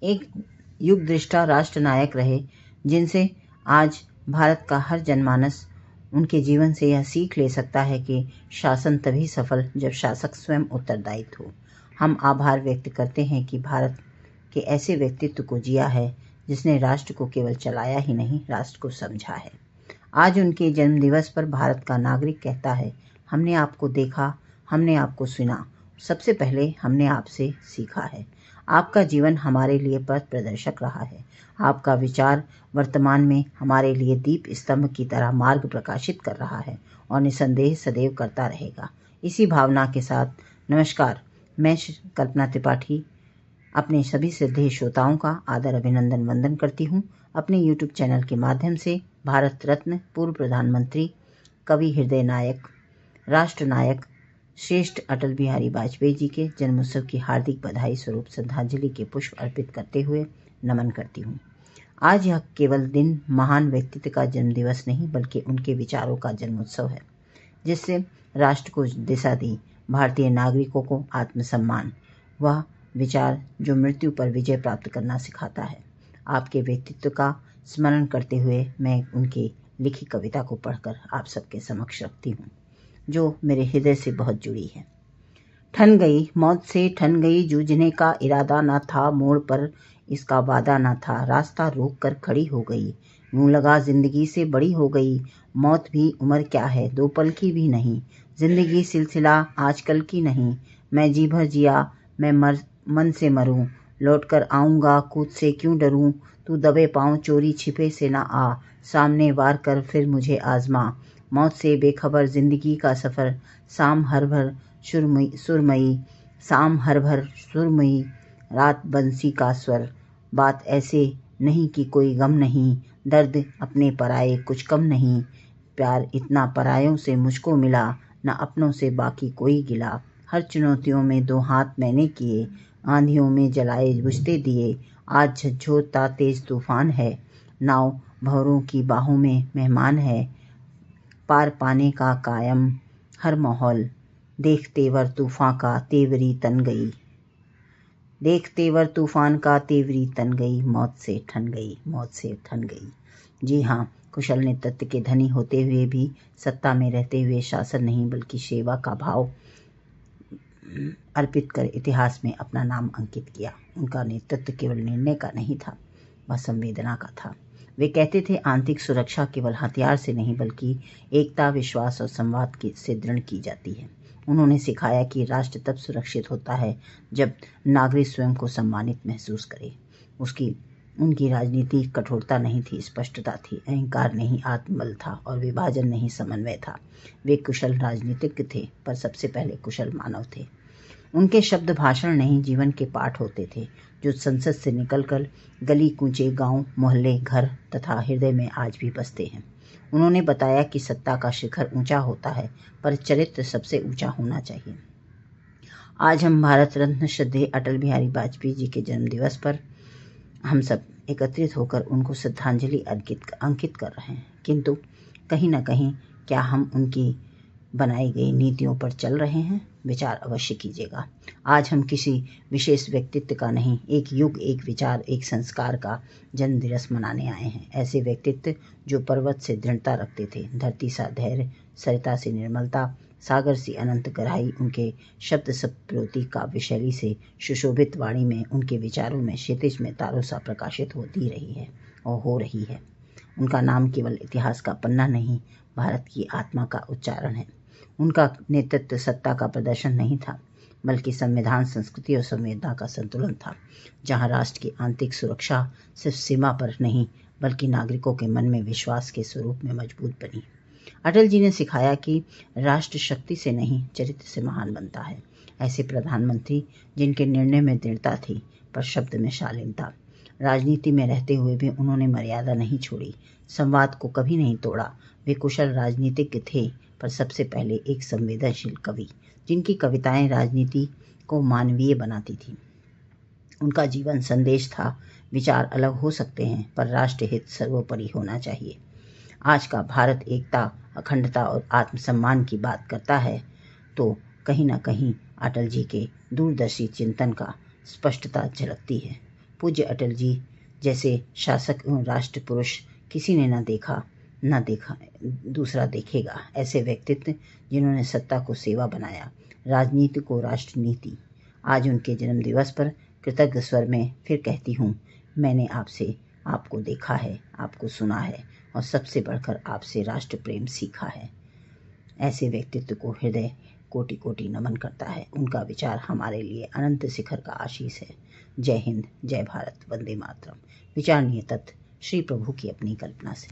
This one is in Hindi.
एक युग दृष्टा राष्ट्र नायक रहे, जिनसे आज भारत का हर जनमानस उनके जीवन से यह सीख ले सकता है कि शासन तभी सफल जब शासक स्वयं उत्तरदायित हो। हम आभार व्यक्त करते हैं कि भारत के ऐसे व्यक्तित्व को जिया है जिसने राष्ट्र को केवल चलाया ही नहीं, राष्ट्र को समझा है। आज उनके जन्मदिवस पर भारत का नागरिक कहता है, हमने आपको देखा, हमने आपको सुना, सबसे पहले हमने आपसे सीखा है। आपका जीवन हमारे लिए पथ प्रदर्शक रहा है। आपका विचार वर्तमान में हमारे लिए दीप स्तंभ की तरह मार्ग प्रकाशित कर रहा है और निसंदेह सदैव करता रहेगा। इसी भावना के साथ नमस्कार, मैं कल्पना त्रिपाठी अपने सभी श्रद्धेय श्रोताओं का आदर अभिनंदन वंदन करती हूँ। अपने YouTube चैनल के माध्यम से भारत रत्न पूर्व प्रधानमंत्री, कवि, हृदय नायक, राष्ट्र नायक श्रेष्ठ अटल बिहारी वाजपेयी जी के जन्मोत्सव की हार्दिक बधाई स्वरूप श्रद्धांजलि के पुष्प अर्पित करते हुए नमन करती हूँ। आज यह केवल दिन महान व्यक्तित्व का जन्मदिवस नहीं, बल्कि उनके विचारों का जन्मोत्सव है, जिससे राष्ट्र को दिशा दी, भारतीय नागरिकों को आत्मसम्मान, वह विचार जो मृत्यु पर विजय प्राप्त करना सिखाता है। आपके व्यक्तित्व का स्मरण करते हुए मैं उनकी लिखी कविता को पढ़कर आप सबके समक्ष रखती हूँ, जो मेरे हृदय से बहुत जुड़ी है। ठन गई मौत से, ठन गई, जूझने का इरादा न था, मोड़ पर इसका वादा न था, रास्ता रोक कर खड़ी हो गई, यूं लगा जिंदगी से बड़ी हो गई, मौत भी उम्र क्या है, 2 पल की भी नहीं, जिंदगी सिलसिला आजकल की नहीं, मैं जी भर जिया, मैं मन से मरूं, लौट कर आऊँगा, कूद से क्यों डरूं, तू दबे पाँव चोरी छिपे से न आ, सामने वार कर फिर मुझे आजमा, मौत से बेखबर जिंदगी का सफ़र, शाम हर भर सुरमई, शाम हर भर सुरमई, रात बंसी का स्वर, बात ऐसे नहीं कि कोई गम नहीं, दर्द अपने पराए कुछ कम नहीं, प्यार इतना परायों से मुझको मिला, न अपनों से बाकी कोई गिला, हर चुनौतियों में 2 हाथ मैंने किए, आंधियों में जलाए बुझते दिए, आज झंझोरता तेज तूफान है, नाव भंवरों की बाहों में मेहमान है, पार पाने का कायम हर माहौल, देख तेवर तूफान का तेवरी तन गई, देख तेवर तूफान का तेवरी तन गई, मौत से ठन गई, मौत से ठन गई। जी हाँ, कुशल नेतृत्व के धनी होते हुए भी, सत्ता में रहते हुए शासन नहीं बल्कि सेवा का भाव अर्पित कर इतिहास में अपना नाम अंकित किया। उनका नेतृत्व केवल निर्णय का नहीं था, वह संवेदना का था। वे कहते थे, आंतरिक सुरक्षा केवल हथियार से नहीं बल्कि एकता, विश्वास और संवाद से दृढ़ की जाती है। उन्होंने सिखाया कि राष्ट्र तब सुरक्षित होता है जब नागरिक स्वयं को सम्मानित महसूस करे। उनकी राजनीति कठोरता नहीं थी, स्पष्टता थी, अहंकार नहीं आत्मबल था और विभाजन नहीं समन्वय था। वे कुशल राजनीतिज्ञ थे, पर सबसे पहले कुशल मानव थे। उनके शब्द भाषण नहीं, जीवन के पाठ होते थे, जो संसद से निकलकर गली कूचे, गांव, मोहल्ले, घर तथा हृदय में आज भी बसते हैं। उन्होंने बताया कि सत्ता का शिखर ऊंचा होता है, पर चरित्र सबसे ऊंचा होना चाहिए। आज हम भारत रत्न श्रद्धेय अटल बिहारी वाजपेयी जी के जन्मदिवस पर हम सब एकत्रित होकर उनको श्रद्धांजलि अंकित कर रहे हैं, किंतु कहीं ना कहीं क्या हम उनकी बनाई गई नीतियों पर चल रहे हैं? विचार अवश्य कीजिएगा। आज हम किसी विशेष व्यक्तित्व का नहीं, एक युग, एक विचार, एक संस्कार का जन्मदिवस मनाने आए हैं। ऐसे व्यक्तित्व जो पर्वत से दृढ़ता रखते थे, धरती सा धैर्य, सरिता से निर्मलता, सागर सी अनंत गहराई, उनके शब्द सप्रोति काव्य शैली से सुशोभित वाणी में, उनके विचारों में क्षितिज में तारों सा प्रकाशित होती रही है और हो रही है। उनका नाम केवल इतिहास का पन्ना नहीं, भारत की आत्मा का उच्चारण है। उनका नेतृत्व सत्ता का प्रदर्शन नहीं था, बल्कि संविधान, संस्कृति और संवेदना का संतुलन था, जहां राष्ट्र की आंतरिक सुरक्षा सिर्फ सीमा पर नहीं बल्कि नागरिकों के मन में विश्वास के स्वरूप में मजबूत बनी। अटल जी ने सिखाया कि राष्ट्र शक्ति से नहीं, चरित्र से महान बनता है। ऐसे प्रधानमंत्री जिनके निर्णय में दृढ़ता थी पर शब्द में शालीनता। राजनीति में रहते हुए भी उन्होंने मर्यादा नहीं छोड़ी, संवाद को कभी नहीं तोड़ा। वे कुशल राजनीतिज्ञ थे, पर सबसे पहले एक संवेदनशील कवि, जिनकी कविताएं राजनीति को मानवीय बनाती थी। उनका जीवन संदेश था, विचार अलग हो सकते हैं पर राष्ट्र हित सर्वोपरि होना चाहिए। आज का भारत एकता, अखंडता और आत्मसम्मान की बात करता है तो कहीं ना कहीं अटल जी के दूरदर्शी चिंतन का स्पष्टता झलकती है। पूज्य अटल जी जैसे शासक एवं राष्ट्र पुरुष किसी ने न देखा दूसरा देखेगा। ऐसे व्यक्तित्व जिन्होंने सत्ता को सेवा बनाया, राजनीति को राष्ट्रनीति। आज उनके जन्म दिवस पर कृतज्ञ स्वर में फिर कहती हूँ, मैंने आपको देखा है, आपको सुना है और सबसे बढ़कर आपसे राष्ट्र प्रेम सीखा है। ऐसे व्यक्तित्व को हृदय कोटि कोटि नमन करता है। उनका विचार हमारे लिए अनंत शिखर का आशीष है। जय हिंद, जय भारत, वंदे मातरम। विचारणीय तथ्य श्री प्रभु की अपनी कल्पना से।